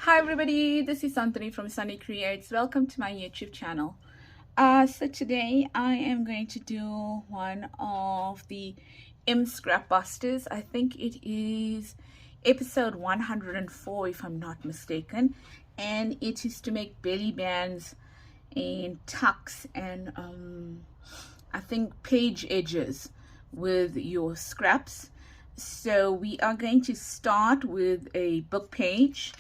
Hi everybody, this is Anthony from sanniecreates. Welcome to my YouTube channel. So today I am going to do one of the scrap busters. I think it is episode 104 if I'm not mistaken, and it is to make belly bands and tucks and I think page edges with your scraps. So we are going to start with a book page.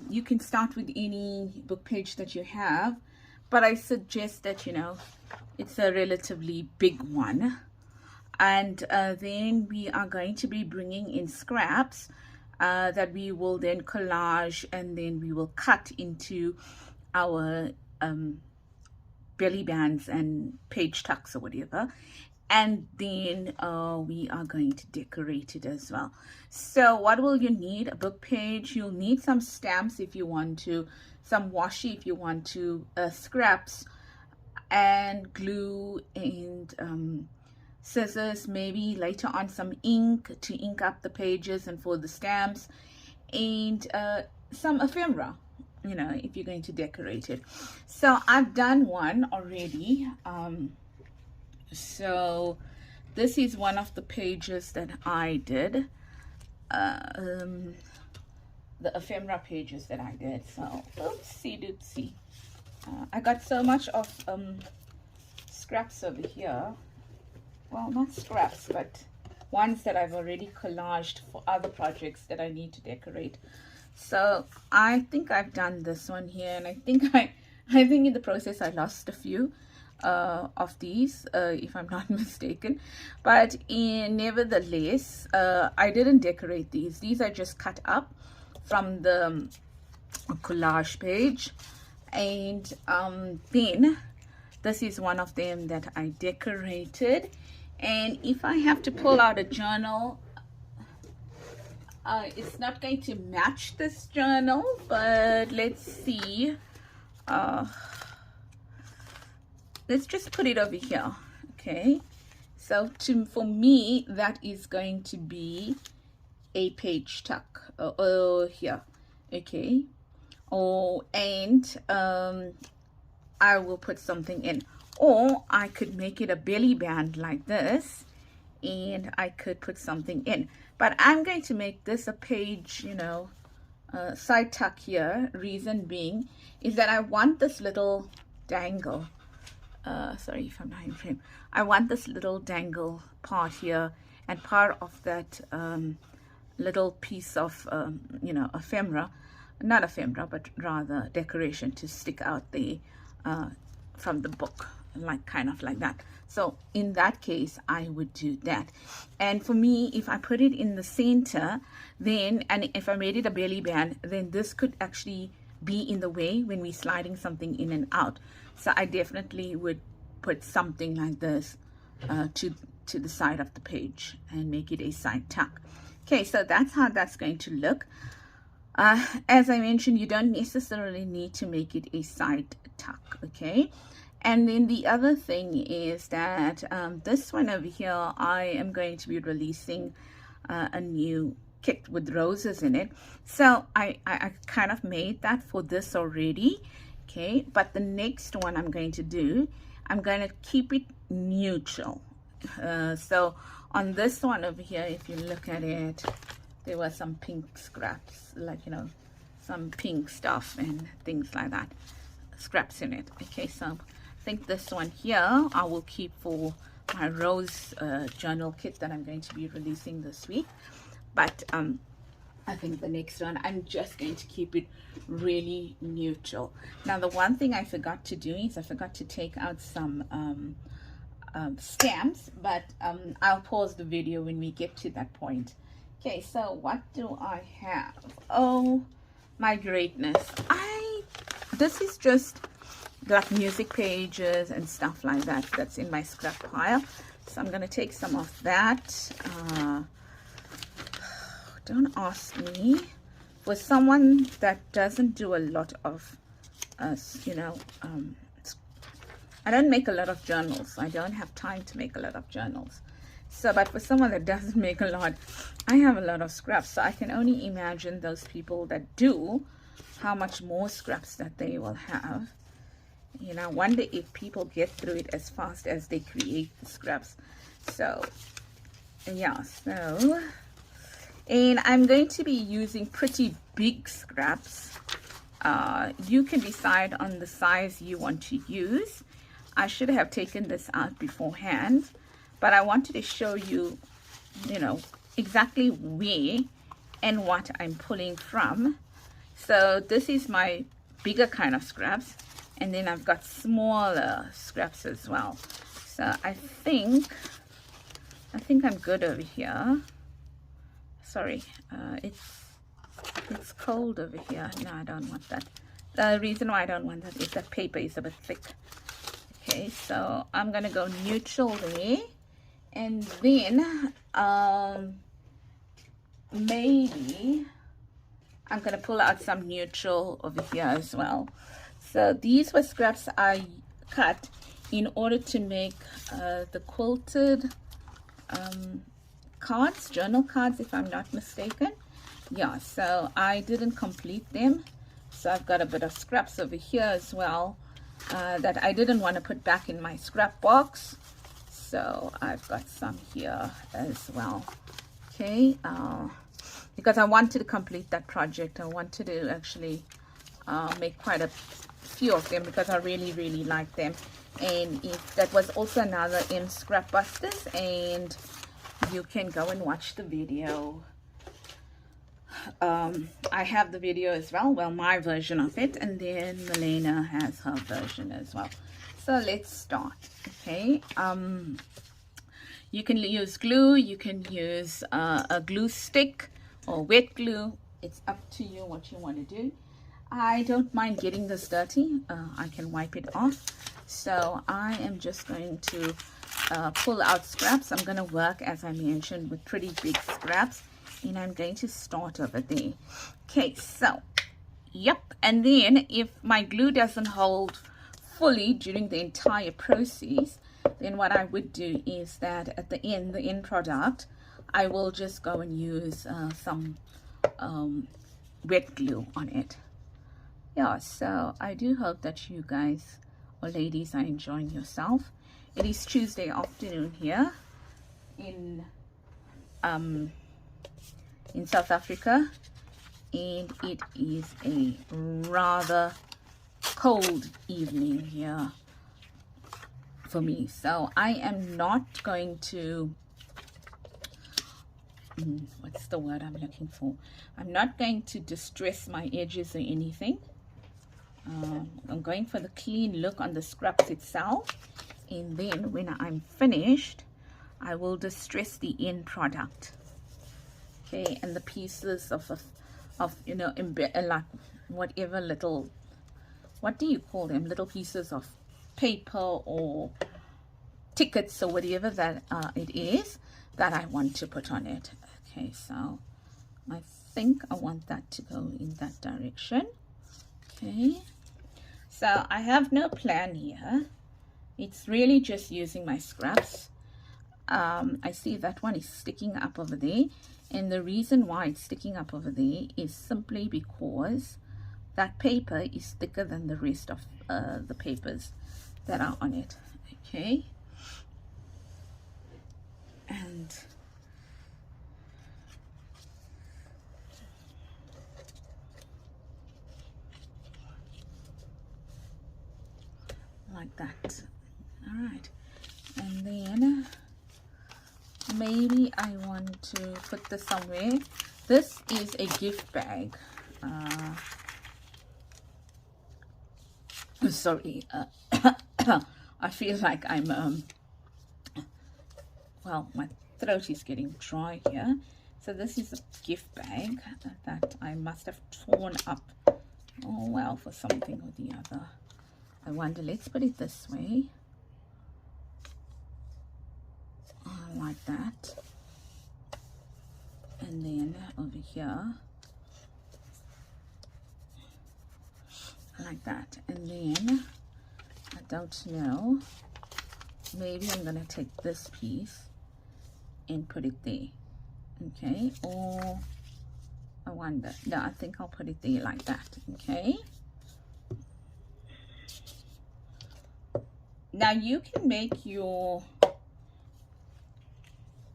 You can start with any book page that you have, but I suggest that it's a relatively big one. And then we are going to be bringing in scraps that we will then collage, and then we will cut into our belly bands and page tucks or whatever, and then we are going to decorate it as well. So what will you need? A book page, you'll need some stamps if you want to, some washi if you want to, scraps and glue, and scissors, maybe later on some ink to ink up the pages and for the stamps, and some ephemera, if you're going to decorate it. So I've done one already. So this is one of the pages that I did, the ephemera pages that I did. So oopsie doopsie, I got so much of scraps over here. Well, not scraps, but ones that I've already collaged for other projects that I need to decorate. So I think I've done this one here, and I think in the process I lost a few of these, if I'm not mistaken, but nevertheless, I didn't decorate these are just cut up from the collage page, and then this is one of them that I decorated. And if I have to pull out a journal, it's not going to match this journal, but let's see. Let's just put it over here. Okay, so for me that is going to be a page tuck here. Okay, and I will put something in, or I could make it a belly band like this, and I could put something in, but I'm going to make this a page, side tuck here. Reason being is that I want this little dangle, sorry if I'm not in frame, I want this little dangle part here, and part of that little piece of ephemera, not ephemera but rather decoration, to stick out there from the book, kind of like that. So in that case I would do that. And for me, if I put it in the center, then, and if I made it a belly band, then this could actually be in the way when we're sliding something in and out. So I definitely would put something like this to the side of the page and make it a side tuck. Okay, so that's how that's going to look. As I mentioned, you don't necessarily need to make it a side tuck. Okay, and then the other thing is that this one over here, I am going to be releasing a new kit with roses in it. So I kind of made that for this already. Okay, but the next one I'm going to do, I'm going to keep it neutral. So on this one over here, if you look at it, there were some pink scraps, like some pink stuff and things like that, scraps in it. Okay, so I think this one here I will keep for my rose journal kit that I'm going to be releasing this week. But I think the next one, I'm just going to keep it really neutral. Now, the one thing I forgot to do is I forgot to take out some stamps, but I'll pause the video when we get to that point. Okay, so what do I have? Oh my greatness, this is just like music pages and stuff like that that's in my scrap pile. So I'm going to take some of that. Don't ask me. For someone that doesn't do a lot of I don't make a lot of journals. I don't have time to make a lot of journals. So, but for someone that doesn't make a lot, I have a lot of scraps. So I can only imagine those people that do, how much more scraps that they will have. You know, I wonder if people get through it as fast as they create the scraps. So yeah, so, and I'm going to be using pretty big scraps. You can decide on the size you want to use. I should have taken this out beforehand, but I wanted to show you, you know, exactly where and what I'm pulling from. So this is my bigger kind of scraps, and then I've got smaller scraps as well. So I think I'm good over here. Sorry, it's cold over here. No, I don't want that. The reason why I don't want that is that paper is a bit thick. Okay, so I'm gonna go neutral there, and then maybe I'm gonna pull out some neutral over here as well. So these were scraps I cut in order to make the quilted cards, journal cards, if I'm not mistaken. Yeah, so I didn't complete them, so I've got a bit of scraps over here as well that I didn't want to put back in my scrap box, so I've got some here as well. Okay, because I wanted to complete that project. I wanted to actually make quite a few of them because I really like them. And that was also another in Scrap Busters, and you can go and watch the video. I have the video as well, well, my version of it, and then Milena has her version as well. So let's start. Okay, you can use glue, you can use a glue stick or wet glue. It's up to you what you want to do. I don't mind getting this dirty. I can wipe it off. So I am just going to pull out scraps. I'm going to work, as I mentioned, with pretty big scraps, and I'm going to start over there. Okay, so yep, and then if my glue doesn't hold fully during the entire process, then what I would do is that at the end product, I will just go and use some wet glue on it. Yeah, so I do hope that you guys or ladies are enjoying yourself. It is Tuesday afternoon here in South Africa, and it is a rather cold evening here for me. So I am not going to what's the word I'm looking for? I'm not going to distress my edges or anything. I'm going for the clean look on the scraps itself, and then when I'm finished, I will distress the end product. Okay, and the pieces of you know, like whatever little, what do you call them, little pieces of paper or tickets or whatever that it is that I want to put on it. Okay, so I think I want that to go in that direction. Okay, so I have no plan here. It's really just using my scraps. I see that one is sticking up over there, and the reason why it's sticking up over there is simply because that paper is thicker than the rest of the papers that are on it. Okay, and like that. All right, and then maybe I want to put this somewhere. This is a gift bag. Sorry, I feel like I'm well, my throat is getting dry here. So this is a gift bag that I must have torn up, oh well, for something or the other. I wonder, let's put it this way. Like that, and then over here like that, and then I don't know, maybe I'm gonna take this piece and put it there. Okay, or I wonder. No, I think I'll put it there like that. Okay. Now you can make your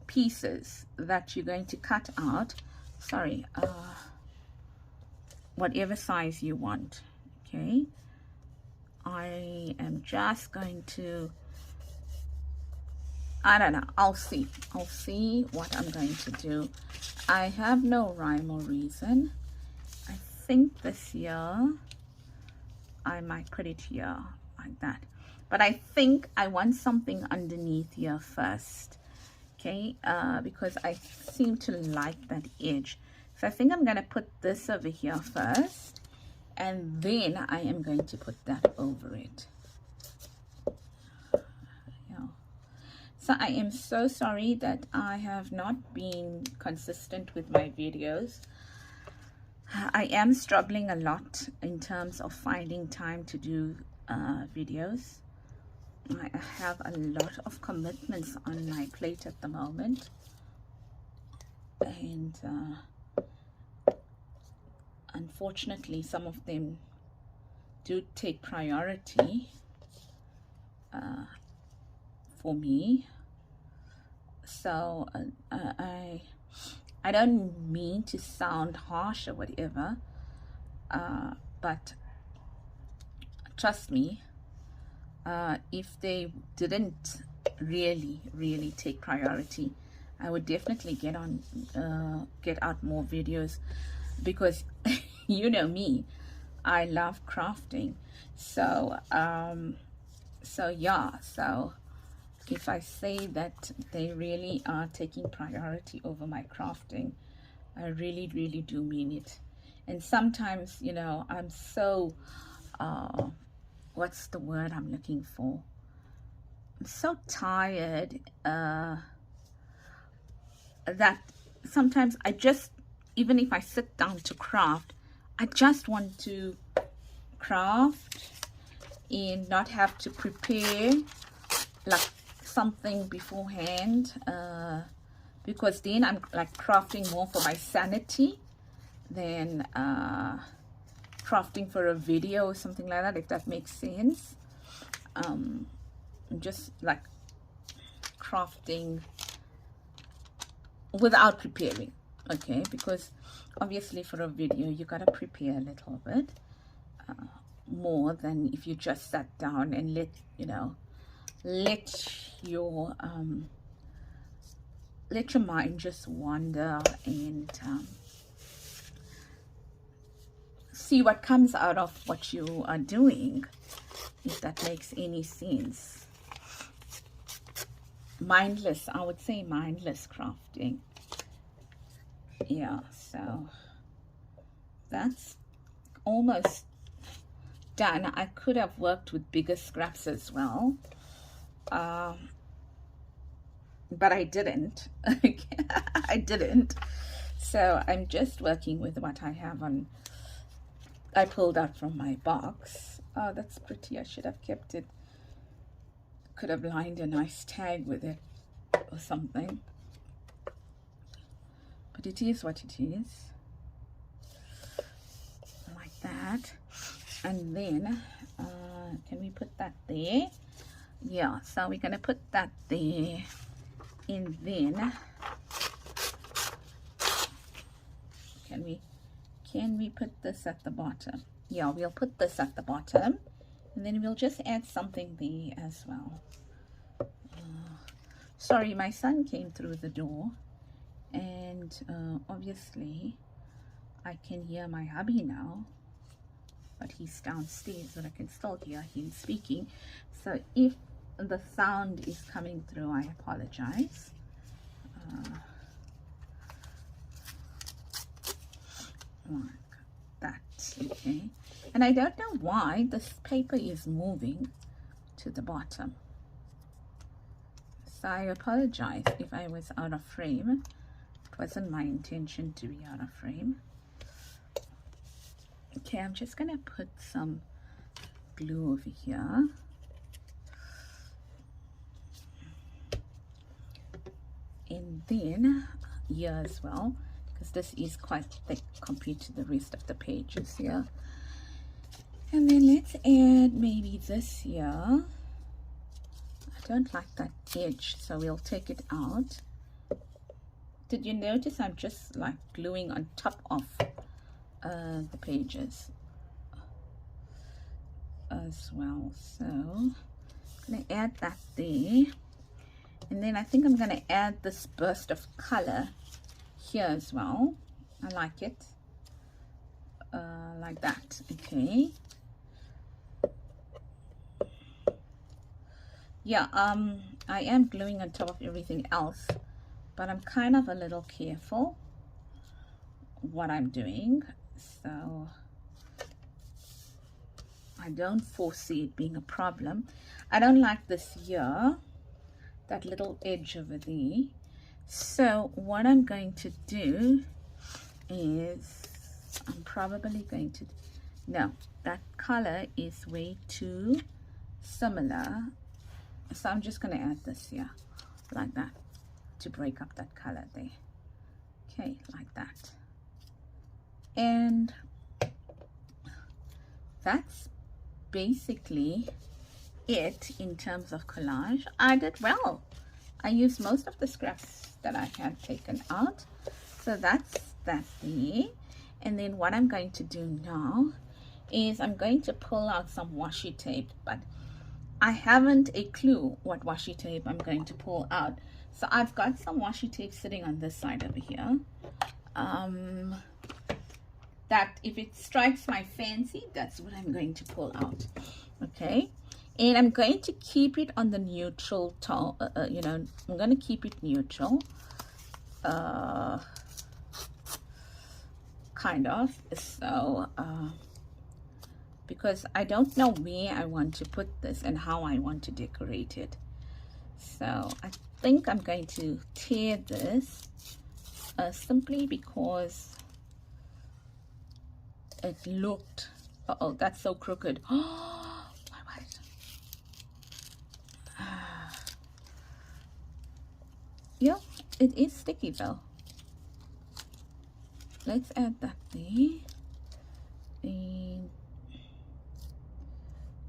pieces that you're going to cut out. Sorry, whatever size you want. Okay. I am just going to, I don't know, I'll see what I'm going to do. I have no rhyme or reason. I think this year I might put it here like that, but I think I want something underneath here first. Okay, because I seem to like that edge, so I think I'm going to put this over here first, and then I am going to put that over it. Yeah. So I am so sorry that I have not been consistent with my videos. I am struggling a lot in terms of finding time to do videos. I have a lot of commitments on my plate at the moment, and unfortunately some of them do take priority for me. So I don't mean to sound harsh or whatever, but trust me, if they didn't really take priority, I would definitely get out more videos, because you know me, I love crafting. So yeah, so if I say that they really are taking priority over my crafting, I really do mean it. And sometimes, you know, I'm so what's the word I'm looking for? I'm so tired that sometimes I just, even if I sit down to craft, I just want to craft and not have to prepare like something beforehand, because then I'm like crafting more for my sanity than crafting for a video or something like that, if that makes sense. I'm just like crafting without preparing, okay, because obviously for a video you gotta prepare a little bit more than if you just sat down and let your mind just wander and see what comes out of what you are doing, if that makes any sense. Mindless, I would say mindless crafting. Yeah, so that's almost done. I could have worked with bigger scraps as well, but I didn't. I didn't. So I'm just working with what I have on. I pulled out from my box. Oh, that's pretty. I should have kept it. Could have lined a nice tag with it or something. But it is what it is. Like that. And then, can we put that there? Yeah, so we're going to put that there. And then, can we put this at the bottom? Yeah, we'll put this at the bottom. And then we'll just add something there as well. Sorry, my son came through the door. And obviously, I can hear my hubby now. But he's downstairs, but I can still hear him speaking. So if the sound is coming through, I apologize. Like that, okay. And I don't know why this paper is moving to the bottom. So I apologize if I was out of frame. It wasn't my intention to be out of frame. Okay, I'm just gonna put some glue over here. And then here as well, because because this is quite thick compared to the rest of the pages here. And then let's add maybe this here. I don't like that edge, so we'll take it out. Did you notice I'm just like gluing on top of the pages as well? So I'm going to add that there. And then I think I'm going to add this burst of color here as well. I like it. Like that. Okay. Yeah, I am gluing on top of everything else, but I'm kind of a little careful what I'm doing, so I don't foresee it being a problem. I don't like this here, that little edge over there. So what I'm going to do is I'm probably going to, no, that color is way too similar. So I'm just going to add this here like that to break up that color there. Okay, like that. And that's basically it in terms of collage. I did well. I used most of the scraps that I had taken out. So that's that there. And then what I'm going to do now is I'm going to pull out some washi tape, but I haven't a clue what washi tape I'm going to pull out. So I've got some washi tape sitting on this side over here. That if it strikes my fancy, that's what I'm going to pull out. Okay. And I'm going to keep it on the neutral tone. You know, I'm going to keep it neutral. Kind of. So, because I don't know where I want to put this and how I want to decorate it. So I think I'm going to tear this simply because it looked, uh-oh, that's so crooked. Oh, yeah, it is sticky though. Let's add that there. And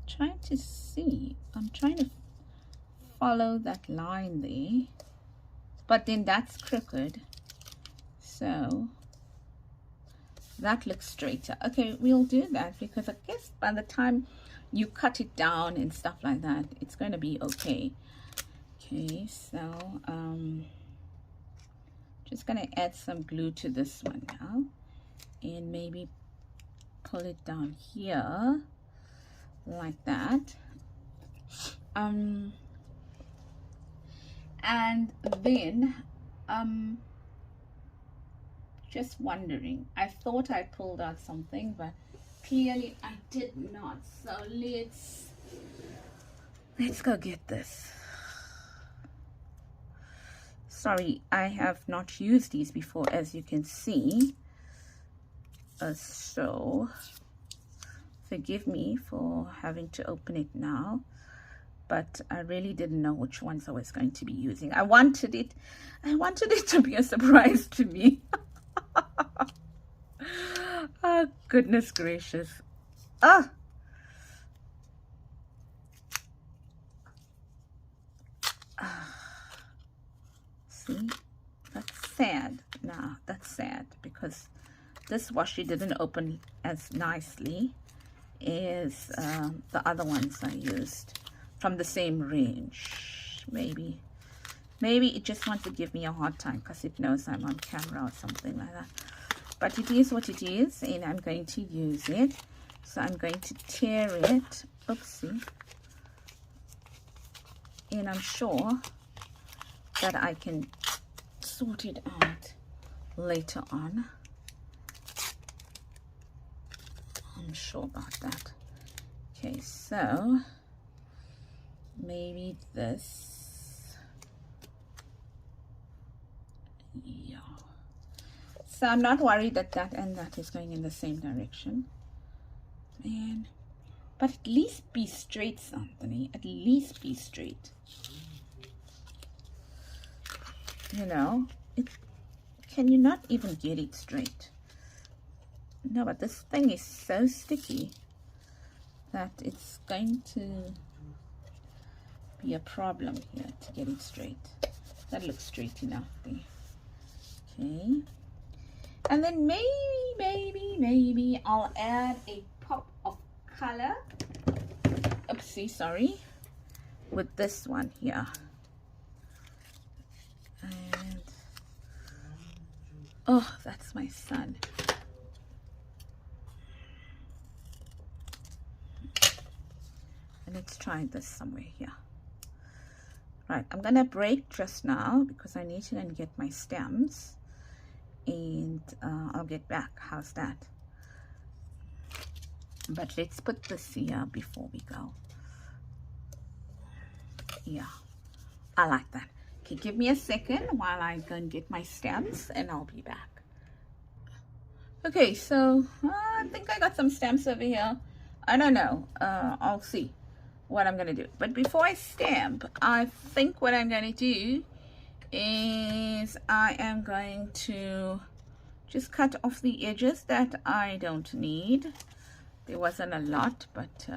trying to see, I'm trying to follow that line there, but then that's crooked, so that looks straighter. Okay, we'll do that because I guess by the time you cut it down and stuff like that, it's going to be okay. Okay, so just going to add some glue to this one now and maybe pull it down here like that. And then just wondering, I thought I pulled out something, but clearly I did not. So let's go get this. Sorry, I have not used these before, as you can see, so forgive me for having to open it now, but I really didn't know which ones I was going to be using. I wanted it to be a surprise to me. Oh, goodness gracious. Ah. See, that's sad. Nah, that's sad because this washi didn't open as nicely as the other ones I used from the same range. Maybe it just wants to give me a hard time because it knows I'm on camera or something like that. But it is what it is, and I'm going to use it. So I'm going to tear it. Oopsie. And I'm sure that I can sort it out later on. I'm sure about that. Okay, so maybe this. Yeah. So I'm not worried that that and that is going in the same direction. Man. But at least be straight, Anthony. At least be straight. You know, it can you not even get it straight? No, but this thing is so sticky that it's going to be a problem here to get it straight. That looks straight enough there. Okay. And then maybe I'll add a pop of color. Oopsie, sorry. With this one here. And oh, that's my son. And let's try this somewhere here. Right, I'm gonna break just now because I need to then get my stems, and I'll get back. How's that? But let's put this here before we go. Yeah, I like that. Okay, give me a second while I go and get my stems, and I'll be back. Okay, so I think I got some stems over here. I don't know. I'll see what I'm gonna do. But before I stamp, I think what I'm gonna do is I am going to just cut off the edges that I don't need. There wasn't a lot, but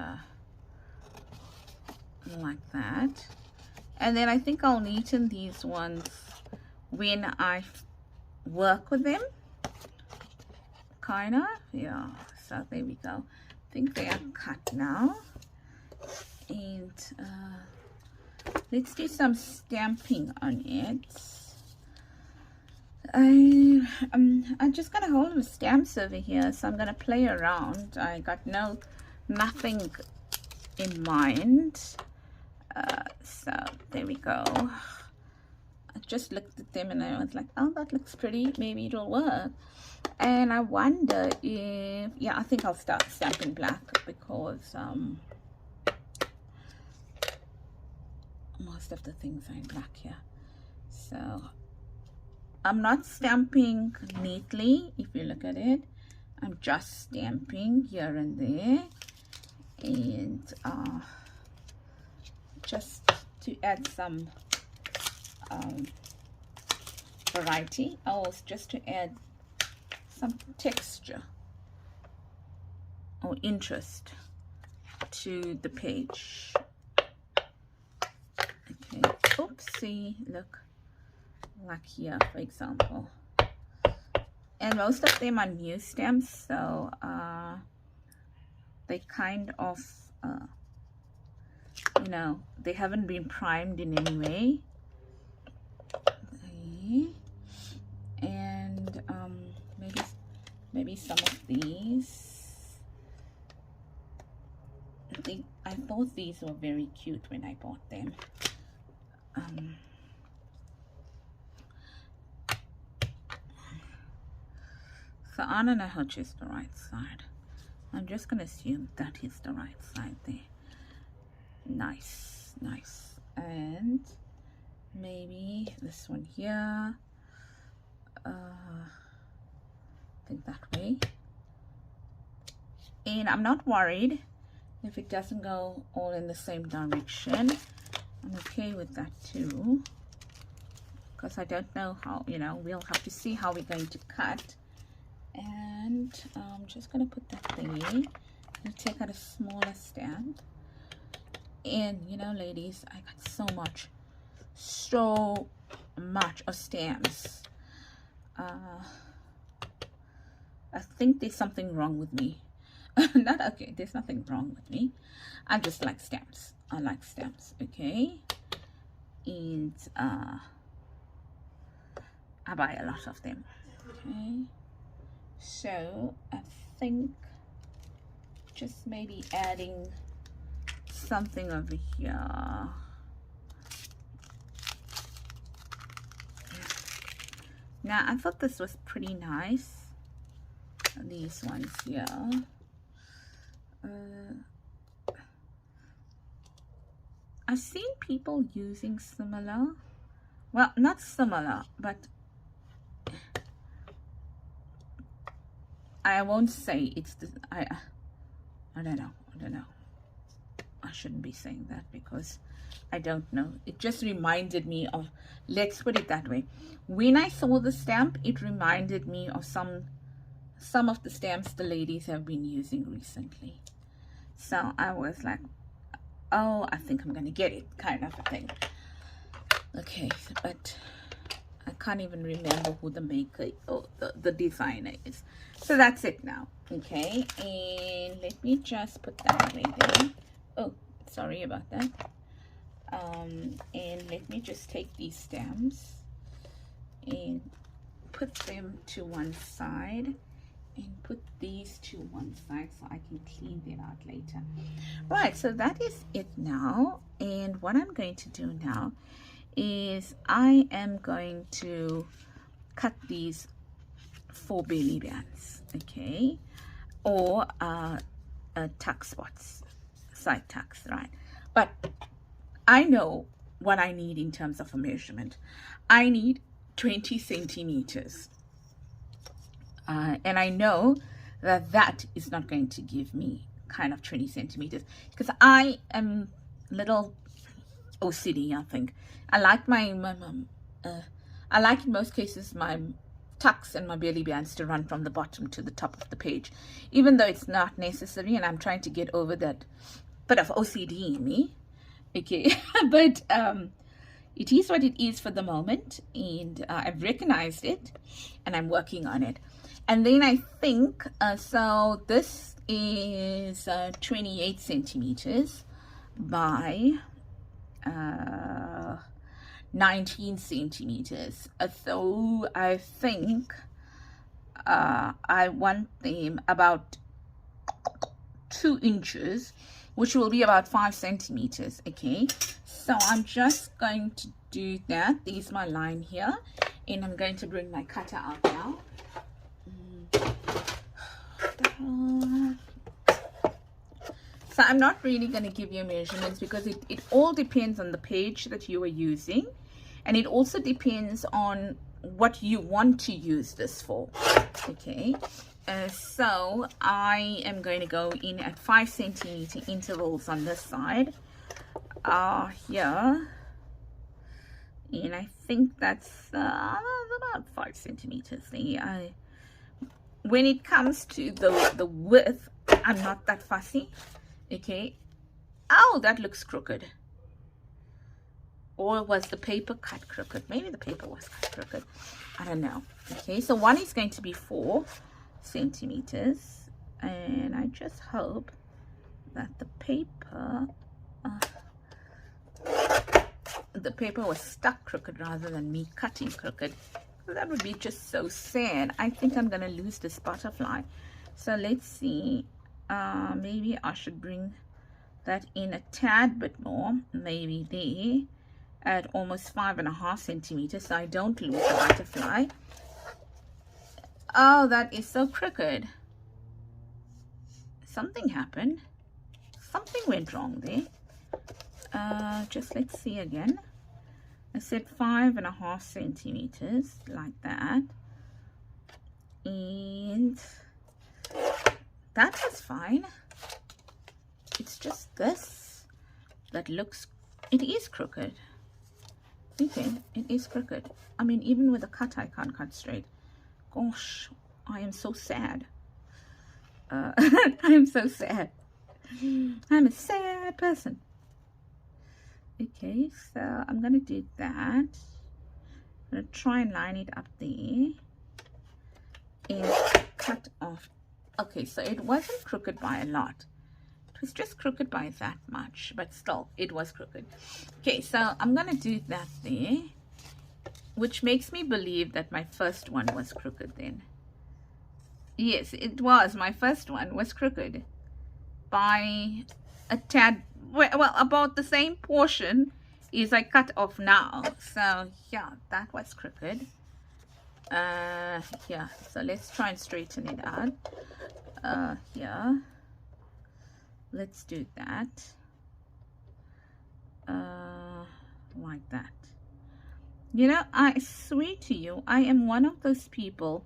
like that. And then I think I'll neaten these ones when I work with them, kinda. Yeah, so there we go. I think they are cut now. And let's do some stamping on it. I'm just gonna hold the stamps over here, so I'm gonna play around. I got nothing in mind. So there we go. I just looked at them and I was like, oh, that looks pretty, maybe it'll work. And I wonder if, yeah, I think I'll start stamping black because most of the things are in black here. So I'm not stamping neatly. If you look at it, I'm just stamping here and there, and just to add some variety, also just to add some texture or interest to the page. Okay, oopsie, look, like here for example, and most of them are new stamps, so they kind of you know, they haven't been primed in any way. Okay. And maybe some of these, I thought these were very cute when I bought them. So I don't know which is the right side. I'm just gonna assume that is the right side there. Nice, nice. And maybe this one here. I think that way. And I'm not worried if it doesn't go all in the same direction. I'm okay with that too, because I don't know how, you know, we'll have to see how we're going to cut. And I'm just gonna put that thingy and take out a smaller stamp. And you know, ladies, I got so much of stamps. I think there's something wrong with me. Not okay, there's nothing wrong with me. I just like stamps. I like stamps, okay? And I buy a lot of them, okay? So I think just maybe adding something over here. Now I thought this was pretty nice, these ones here. I've seen people using similar, well, not similar, but I won't say it's the, I don't know. I shouldn't be saying that because I don't know. It just reminded me of, let's put it that way. When I saw the stamp, it reminded me of some of the stamps the ladies have been using recently. So I was like, oh, I think I'm gonna get it, kind of a thing. Okay, but I can't even remember who the maker or the designer is. So that's it now. Okay, and let me just put that away there. Oh, sorry about that. And let me just take these stamps and put them to one side and put these to one side so I can clean them out later. Right, so that is it now. And what I'm going to do now is I am going to cut these 4 belly bands, okay, or tuck spots, side tucks, right? But I know what I need in terms of a measurement. I need 20 centimeters. And I know that that is not going to give me kind of 20 centimeters because I am little OCD, I think. I like I like in most cases my tucks and my belly bands to run from the bottom to the top of the page, even though it's not necessary, and I'm trying to get over that bit of OCD in me. Okay, but it is what it is for the moment, and I've recognized it and I'm working on it. And then I think so this is 28 centimeters by 19 centimeters. So I think I want them about 2 inches, which will be about 5 centimeters. Okay, so I'm just going to do that. There's my line here, and I'm going to bring my cutter out now. So I'm not really going to give you measurements because it all depends on the page that you are using, and it also depends on what you want to use this for. Okay, so I am going to go in at 5 centimeter intervals on this side here, and I think that's about 5 centimeters there. When it comes to the width, I'm not that fussy. Okay, oh, that looks crooked. Or was the paper cut crooked? Maybe the paper was cut crooked, I don't know. Okay, so one is going to be 4 centimeters, and I just hope that the paper was stuck crooked rather than me cutting crooked. That would be just so sad. I think I'm gonna lose this butterfly. So let's see, maybe I should bring that in a tad bit more, maybe there at almost 5.5 centimeters, so I don't lose the butterfly. Oh, that is so crooked. Something happened. Something went wrong there. Just let's see again. I said 5.5 centimeters, like that, and that was fine. It's just this that looks, it is crooked. Okay, it is crooked. I mean, even with a cut, I can't cut straight. Gosh, I am so sad. I am so sad. I'm a sad person. Okay, so I'm going to do that. I'm going to try and line it up there and cut off. Okay, so it wasn't crooked by a lot. It was just crooked by that much, but still, it was crooked. Okay, so I'm going to do that there, which makes me believe that my first one was crooked then. Yes, it was. My first one was crooked by a tad. Well, about the same portion is I cut off now. So yeah, that was crooked. Yeah, so let's try and straighten it out. Yeah, let's do that. Like that. You know, I swear to you, I am one of those people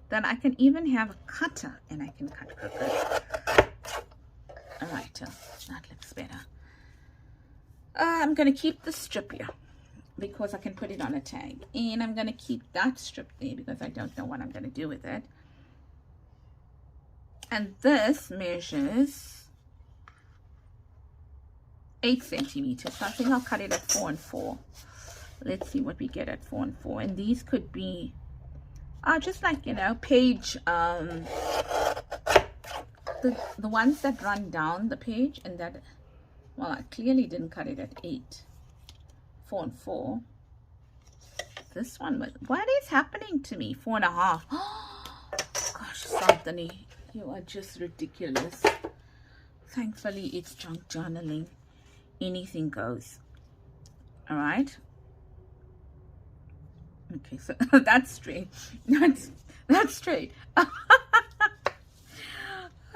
that I can even have a cutter and I can cut crooked. All right, that looks better. I'm going to keep the strip here because I can put it on a tag, and I'm going to keep that strip there because I don't know what I'm going to do with it. And this measures 8 centimeters, so I think I'll cut it at 4 and 4. Let's see what we get at 4 and 4. And these could be just like, you know, page, the ones that run down the page, and that, well, I clearly didn't cut it at 8, 4 and 4. This one was, what is happening to me? 4.5. Gosh, Santani, you are just ridiculous. Thankfully, it's junk journaling. Anything goes. All right. Okay, so that's straight. That's straight.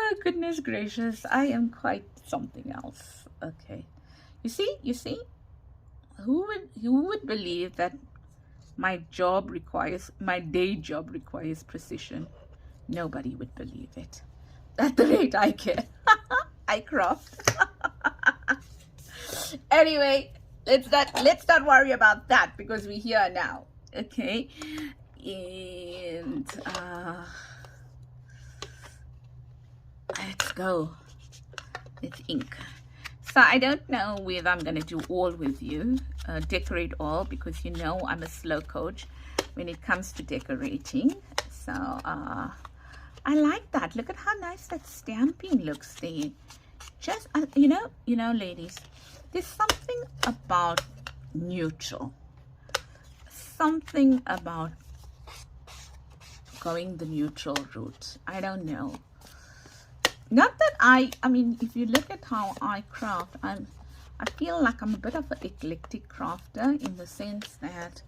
Oh, goodness gracious, I am quite something else. Okay, you see, who would believe that my day job requires precision? Nobody would believe it. At the rate I get. I craft. Anyway, let's not worry about that because we're here now. Okay, and let's go. It's ink. So I don't know whether I'm going to do all with you, decorate all, because you know I'm a slow coach when it comes to decorating. So I like that. Look at how nice that stamping looks there. Just you know, ladies, there's something about neutral. Something about going the neutral route. I don't know. Not that I mean, if you look at how I craft, I feel like I'm a bit of an eclectic crafter in the sense that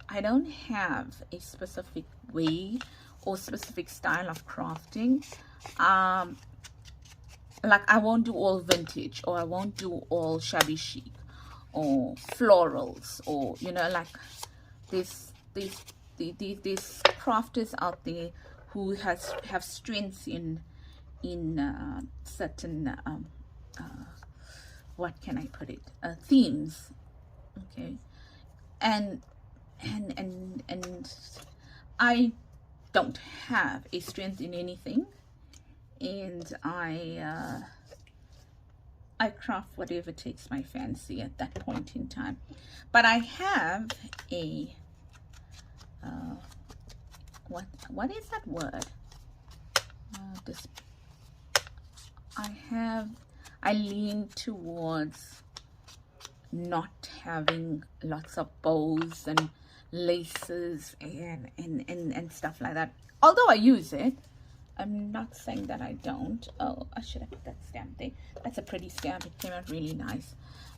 I don't have a specific way or specific style of crafting. Like I won't do all vintage, or I won't do all shabby chic or florals, or you know, like these crafters out there who have strengths in certain what can I put it, themes. Okay, and I don't have a strength in anything, and I craft whatever takes my fancy at that point in time. But I have a what is that word? I lean towards not having lots of bows and laces and stuff like that. Although I use it, I'm not saying that I don't. Oh, I should have put that stamp there. That's a pretty stamp. It came out really nice.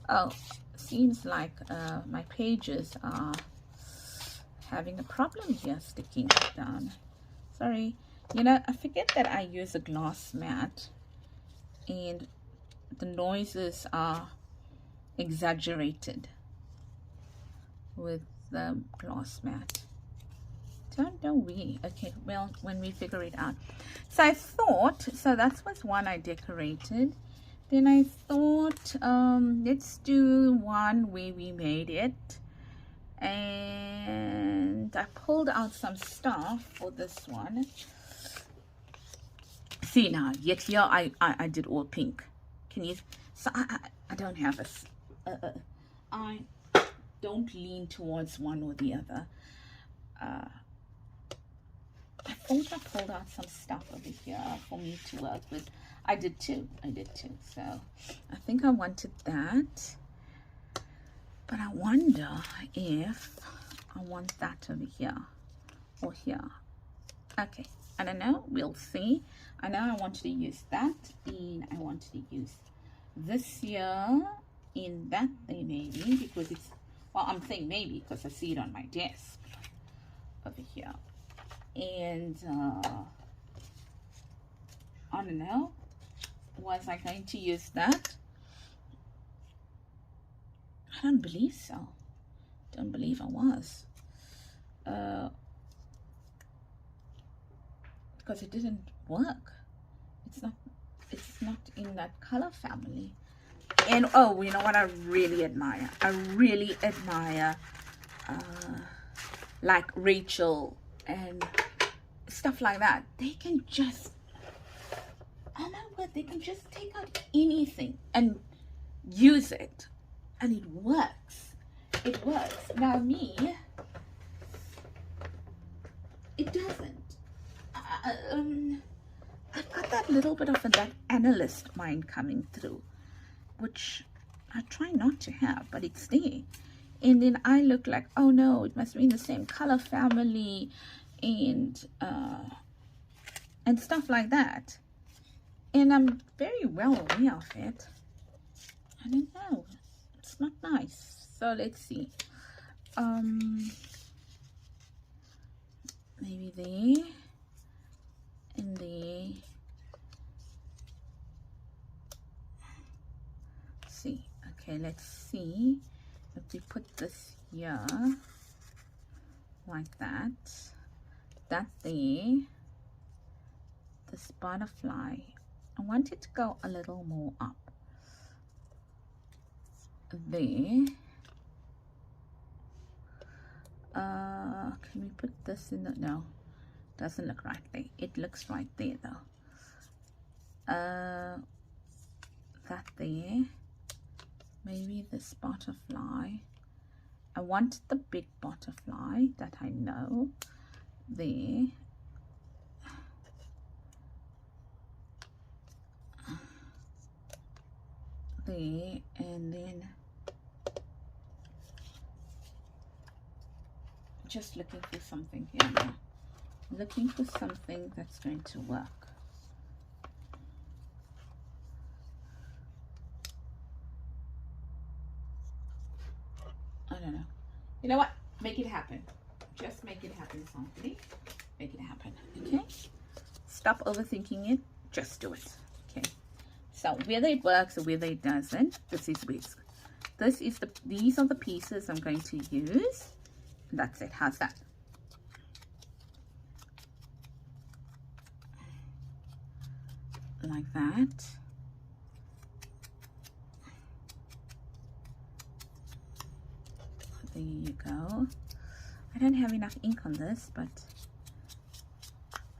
Oh, seems like my pages are having a problem here sticking down. Sorry. You know, I forget that I use a glass mat, and the noises are exaggerated with the glass mat. Don't know we. Okay, well, when we figure it out. So I thought, so that was one I decorated. Then I thought, let's do one where we made it. And I pulled out some stuff for this one. See now, yet here I did all pink. Can you? So I don't have I don't lean towards one or the other. I thought I pulled out some stuff over here for me to work with. I did too. So I think I wanted that. But I wonder if I want that over here or here. Okay, I don't know. We'll see. I know I wanted to use that, and I wanted to use this here in that thing maybe, because it's, well, I'm saying maybe because I see it on my desk over here. And I don't know, was I going to use that? I don't believe so. Don't believe I was, because it didn't work. It's not in that color family. And oh, you know what I really admire? I really admire like Rachel and stuff like that. They can just, oh my word, they can just take out anything and use it, and it works. It works. Now me, it doesn't. I've got that little bit of that analyst mind coming through, which I try not to have, but it's there. And then I look like, oh no, it must be in the same color family, and stuff like that. And I'm very well aware of it. I don't know. It's not nice. So let's see. Maybe there and there. See. Okay, let's see if we put this here like that. That there. This butterfly, I want it to go a little more up. There. Can we put this in the, no, doesn't look right there. It looks right there though. That there. Maybe this butterfly. I want the big butterfly that I know. There. There, and then just looking for something here now. Looking for something that's going to work. I don't know. You know what? Make it happen. Just make it happen, somebody. Make it happen. Okay? Stop overthinking it. Just do it. Okay? So whether it works or whether it doesn't, this is whisk. These are the pieces I'm going to use. And that's it. How's that? Like that. There you go. I don't have enough ink on this, but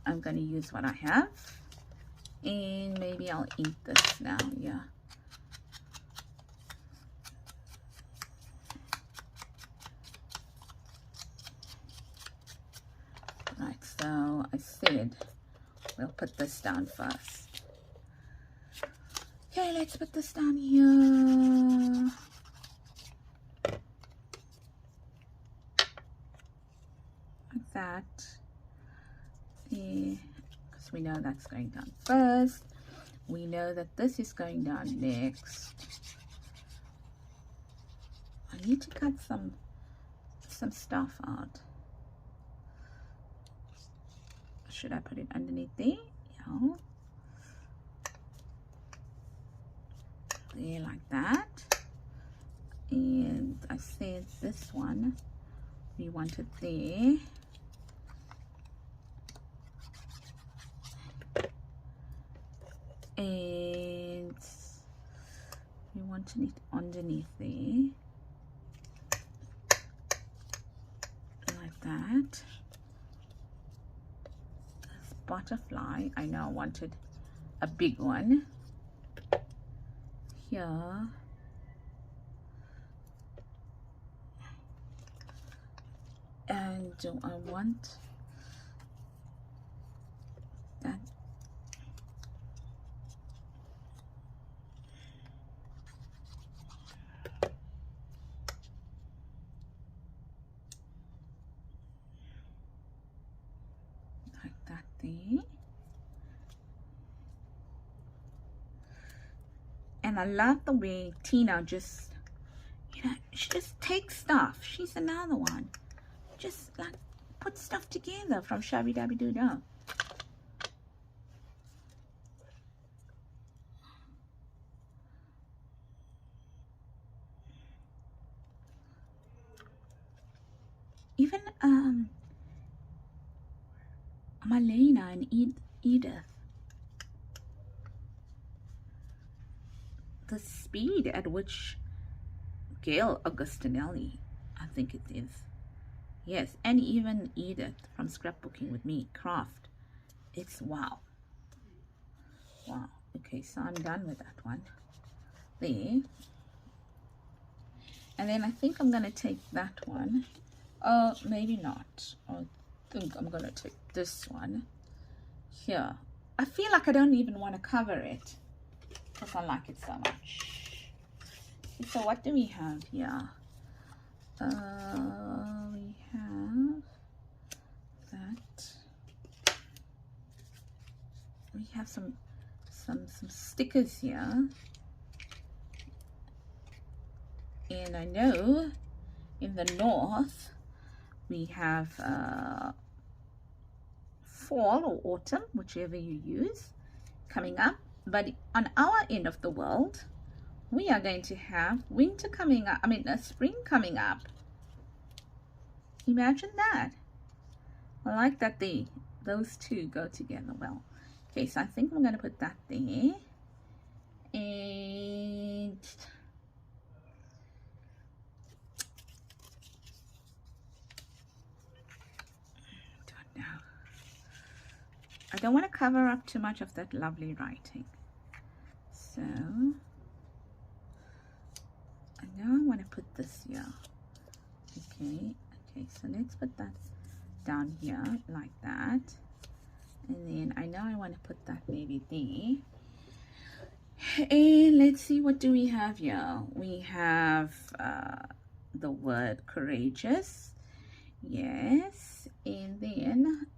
I'm going to use what I have. And maybe I'll ink this now. Yeah. Right, so I said we'll put this down first. Okay, let's put this down here. Like that. Yeah. We know that's going down first. We know that this is going down next. I need to cut some stuff out. Should I put it underneath there? Yeah. There, like that. And I said this one, we want it there. And we want it underneath there, like that. This butterfly, I know I wanted a big one here. And do I want that? And I love the way Tina just, you know, she just takes stuff. She's another one. Just like put stuff together from Shabby Dabby Doo Dah. Even Malena and Edith, the speed at which Gail Augustinelli, I think it is, yes, and even Edith from Scrapbooking with Me Craft, it's wow. Wow. Okay, so I'm done with that one there. And then I think I'm gonna take that one. Maybe not. I think I'm gonna take this one here. I feel like I don't even want to cover it because I like it so much. So what do we have here? We have that. We have some stickers here. And I know in the north we have fall or autumn, whichever you use, coming up. But on our end of the world, we are going to have winter coming up. I mean, spring coming up. Imagine that. I like that those two go together well. Okay, so I think I'm going to put that there. And I don't want to cover up too much of that lovely writing. So I know I want to put this here. Okay, so let's put that down here like that. And then I know I want to put that maybe there. And let's see, what do we have here? We have the word courageous. Yes. And then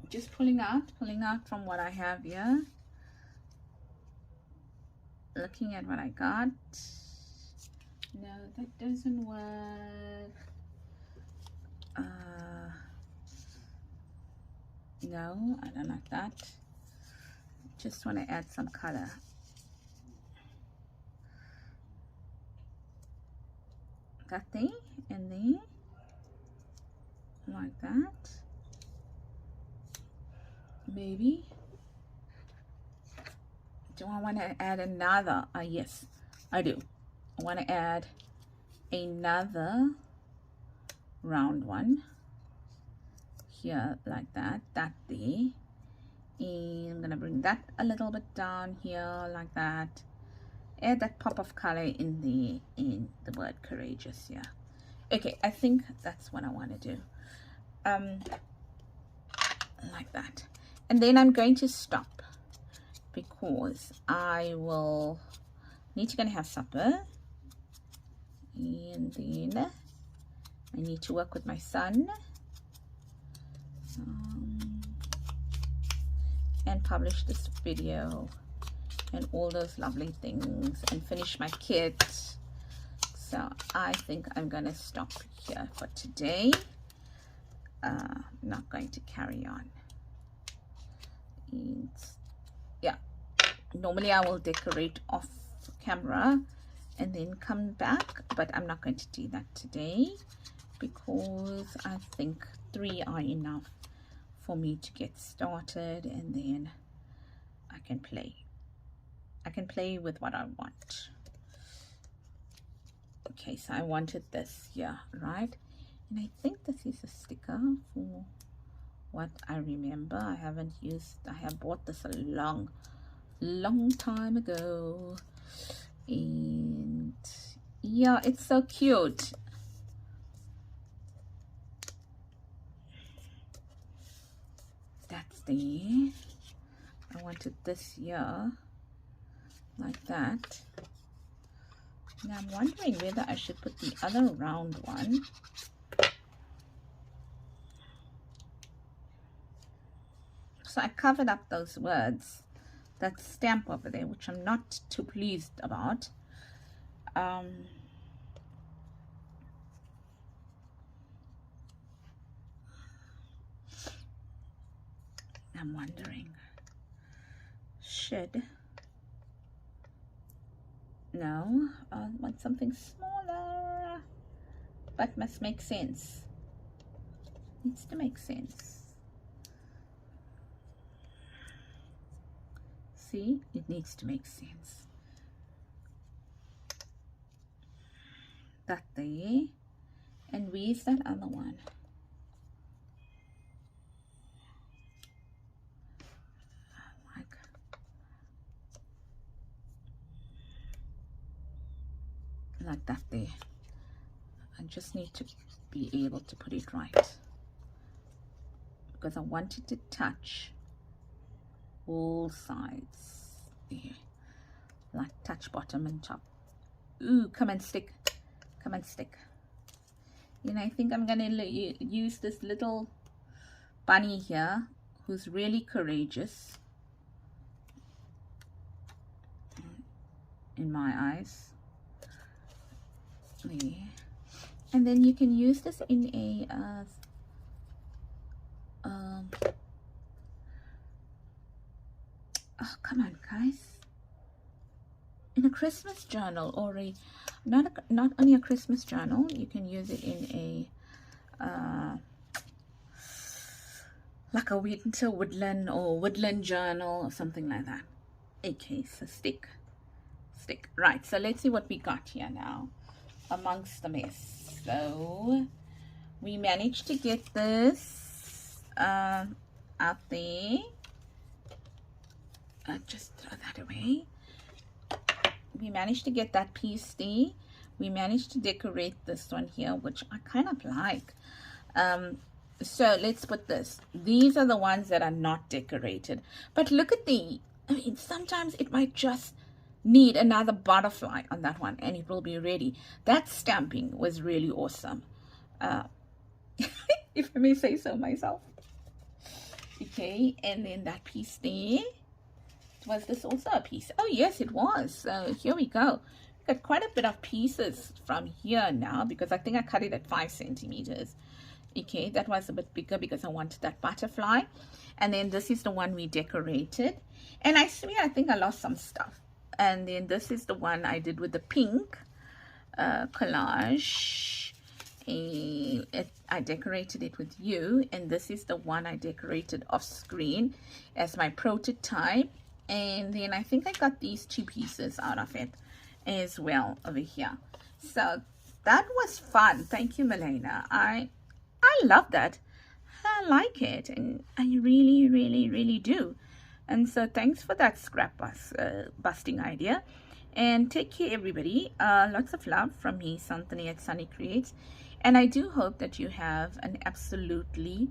just pulling out from what I have here, looking at what I got. No, that doesn't work. No, I don't like that. Just want to add some color. That thing, and then like that. Maybe. Do I want to add another? Yes, I do. I want to add another round one here like that, that there. And I'm gonna bring that a little bit down here like that. Add that pop of color in the word courageous here. Okay, I think that's what I want to do. Like that. And then I'm going to stop because I will need to go and have supper. And then I need to work with my son. And publish this video and all those lovely things and finish my kit. So I think I'm gonna stop here for today. Not going to carry on. And yeah, normally I will decorate off camera and then come back, but I'm not going to do that today because I think 3 are enough for me to get started, and then I can play with what I want. Okay, so I wanted this here, right? And I think this is a sticker for what I remember. I have bought this a long time ago, and yeah, it's so cute. That's there. I wanted this here like that. Now I'm wondering whether I should put the other round one. So I covered up those words, that stamp over there, which I'm not too pleased about. I'm wondering, no, I want something smaller, but must make sense. Needs to make sense. See, it needs to make sense. That there. And where's that other one? Like that there. I just need to be able to put it right, because I want it to touch all sides there, like touch bottom and top. Ooh, come and stick, come and stick. You know, I think I'm gonna use this little bunny here who's really courageous in my eyes. There. And then you can use this in a oh, come on guys, in a Christmas journal, or a not only a Christmas journal, you can use it in a like a winter woodland or woodland journal or something like that. Okay, so stick, right. So let's see what we got here now amongst the mess. So we managed to get this out there. Just throw that away. We managed to get that piece there. We managed to decorate this one here, which I kind of like. So let's put this. These are the ones that are not decorated. But look at the, I mean, sometimes it might just need another butterfly on that one and it will be ready. That stamping was really awesome. If I may say so myself. Okay, and then that piece there. Was this also a piece? Oh yes, it was. So here we go. Got quite a bit of pieces from here now, because I think I cut it at 5 centimeters. Okay, that was a bit bigger because I wanted that butterfly. And then this is the one we decorated. And I swear I think I lost some stuff. And then this is the one I did with the pink collage. I decorated it with you. And this is the one I decorated off screen as my prototype. And then I think I got these 2 pieces out of it as well over here. So that was fun. Thank you, Milena. I love that. I like it, and I really do. And so thanks for that scrap busting idea. And take care, everybody. Lots of love from me, Santhony at Sunny Creates. And I do hope that you have an absolutely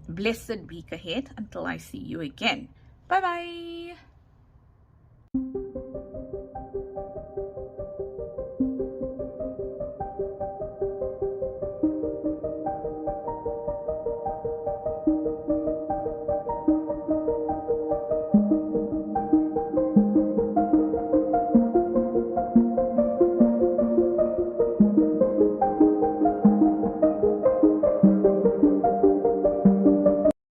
blessed week ahead until I see you again. Bye bye.